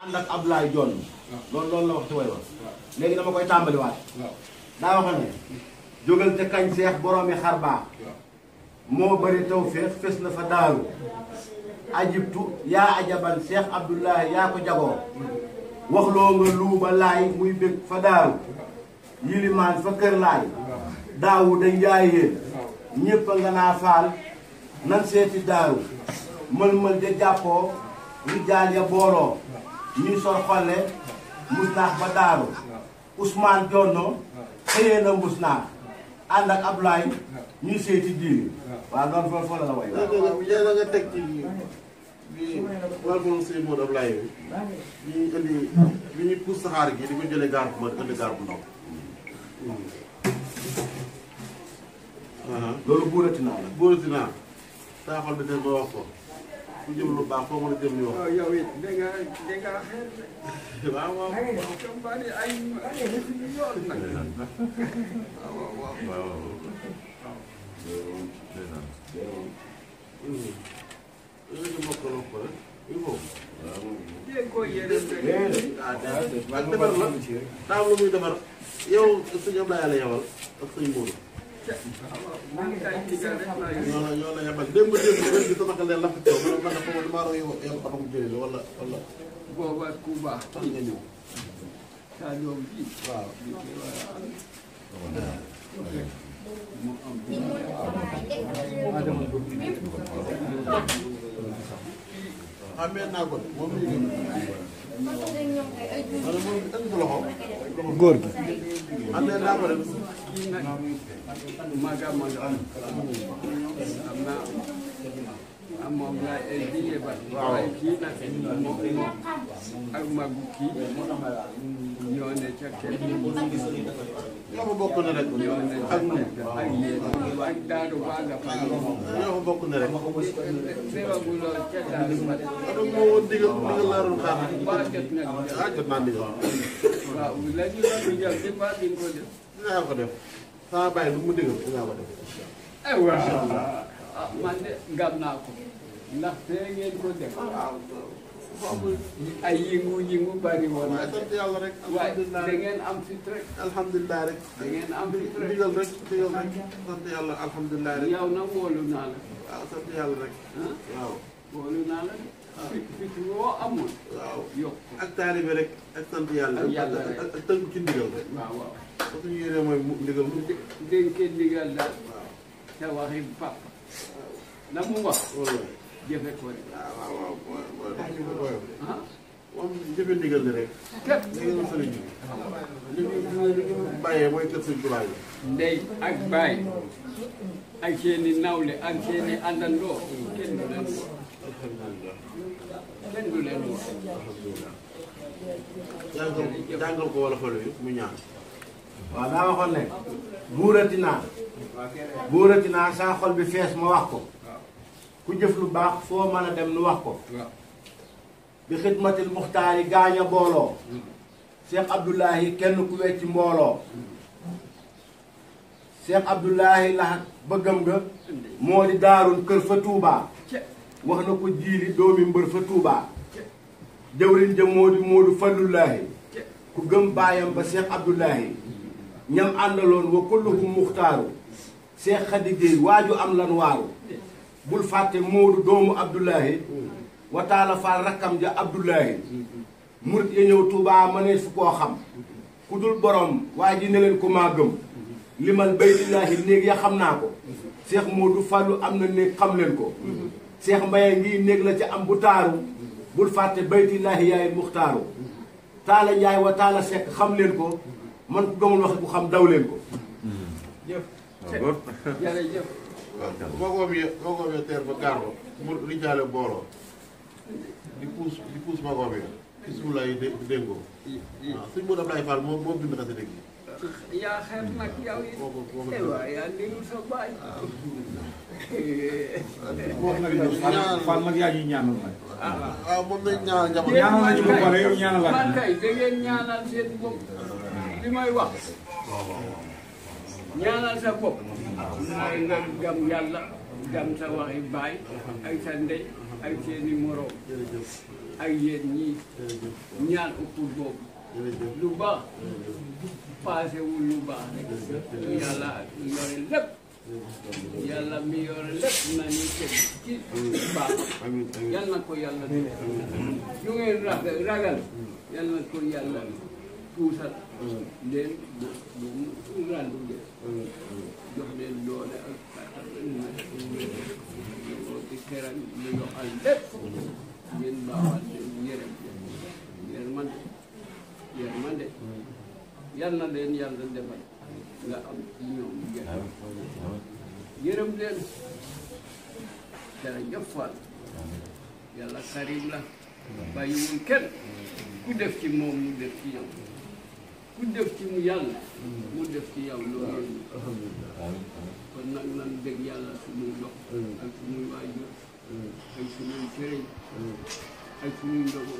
ànd ak Abdoulaye Dione loolu la wax ci way wa léegi dama koy tàmbaliwaat daa wax ne jógal te kañ seex boroomi xar baax moo bëri tawféex fes na fa daaru ajibtu yaa ajaban seex Abdoulaye yaa ko jagoo waxloo nga luuba laay muy bég fa daaru yilimaan fa kër laay daawu da njaayeen ñépp a nga naa faal nan seeti daaru mël-mël de jàppoo rijaal ya booloo ñuy sor xolle musnaax ba daaru Ousmane Jonno xëyee na musnaax ànd ak Ablaye ñuy seeti diini waaw noonu foofu la way yéen a nga teg ci bi wàllu sëñ Modou Ablaye bi ñuy indi bi ñuy pousse saxaar gi di ko jëlee gaar bu mag indi gaar bu ndaw loolu buurati naa la buurati naa saa xol bi te ba wax ko ku jëm lu baax foo mën a jëm ñu wax. waaw yow it dégg nga xeet waaw waaw. comme bari ay yoon nag. waaw waaw waaw. léegi mokkaloo ko rek il faut. dégg ko yeneen rek. waaw defar la daa am lu muy defar yow sëñ Ablaye la yebal ak sëñ Modou. ñoo la yebal démb rek di sama xel la fa teew ma ne ko damaa roy yow taxaw jëlee la wala. booba ku baax tax nga ñëw. saa doom ji. waaw. xamee naa ko moom la ñu góor gi xamee naa ko de. kii nag maga am naa moom laa indi yebal. waaye kii nag moom ak magu kii ñoo ne ca kër ñoo fa bokk ne rek. ak ñun ak yéen ak Daadu Baaga Fall. ñoo fa bokk ne rek. teewaguloo ca Daadu Baaga. donc moo woon digal laa doon xaar. waa jot na jot naa digal. waaw léegi loolu jël ci baa di ko def. dinaa ko def sama bàyyi lu mu digal dinaa ko def. waaw man de gam naa ko ndax fee ngeen ko def. ay yëngu bari woon na. sant yàlla rek. waaye alhamdulilah da ngeen am fit rek. alhamdulilah rek. da ngeen am fit rek. digal rek sant yàlla alhamdulilah rek. yow na wóolu naa la. waaw sant yàlla rek. waaw. wóolu naa la. fit woo amul. waaw yokk ak taalibe rek ak sant yàlla. ak yàlla rek ak tënk ci ndigal rek. waaw waaw. parce que suñu yéene mooy ndigal mu. dénkee ndigal daal. waaw. te waxi papa. la mu wax. wala. jëfe ko rek. waaw waaw waaw. ah. moom jëfe ndigal ni rek. képp. ndigal sëriñ bi. li ñu bàyyee mooy kër sëriñ Tuubaa yi. ndey ak baay ak seeni nawle ak seeni àndandoo kenn du leen woo. alhamdulilah. kenn du leen woo. alhamdulilah. jàngal ko wala fële yi mu ñaan. waaw daa waxoon ne buurati naa saa xol bi fees ma wax ko ku jëf lu baax foo mën a dem nu wax ko bi xidmatil muxtaari gaaña booloo Cheikh Abdoulahi kenn ku wecc mbooloo Cheikh Abdoulahi laxat bëggam nga moo di daarul kër fa Touba wax na ko jiili doomi mbër fa Touba jawriñ ja moo di Moodu Fallullaahi ku gëm baayam ba Cheikh Abdoulahi ñam àndaloon wa kulluhum muxtaaru Cheikh Khady Gueye waaju am lan waaru bul fàtte Moodu doomu Abdoulahi wa taala faal rakkam ja Abdoulahi murit ya ñëw Touba mënees fu koo xam ku dul borom waa ji ne leen ko maa gëm limal baytillaahi néeg ya xam naa ko Cheikh Moodu Fallu am na néeg xam leen ko Cheikh Mbaye ngi néeg la ca am bu taaru bul fàtte baytillaahi yaay muxtaaru taala Njaay wa taala Sekk xam leen ko man ku gëmul wax ku xam daw leen ko jëf. jërëjëf. boo ko amee teer ba gaar ko mu rijaale booloo di puus ma ko amee bisimilah yi dégg ko waaw suñ Modou Ablaye Fall moo bind xasida gi. yaa xeet nag yow it. waaw yaa déglu sa baay. Fall nag yaa ñuy ñaanal nag. waaw moom lañ ñaanal njaboot. ñaanal nañu ba pare yow ñaanal man kay da ngeen ñaanal seen bopp li may wax. ñaanal sa bopp. mooy nga gam yàlla gam sa waxi baay ak sa ndey ak seeni moroom. jërëjëf. ak yéen ñii ñaan ëppul boobu lu baax passé wul lu baax rek yàlla yore lépp yàlla mi yore lépp na ni teg ci baax yal na ko yàlla def yu ngeen ragal yal na ko yàlla puusal leen bu randu leen jox leen doole ak kattan di teral lu yoxal lépp ngeen baawal leen yërmande yal na leen yàlla defal nga am ci ñoom yërëm leen jërëjëf Fall yàlla karim la bàyyiwul kenn ku def ci moom mu def ci yow ku def ci mu yàlla mu def ci yow loolu kon nag nan dégg yàlla suñuy dox ak suñuy waajur ak suñuy sëriñ ak suñuy ndogo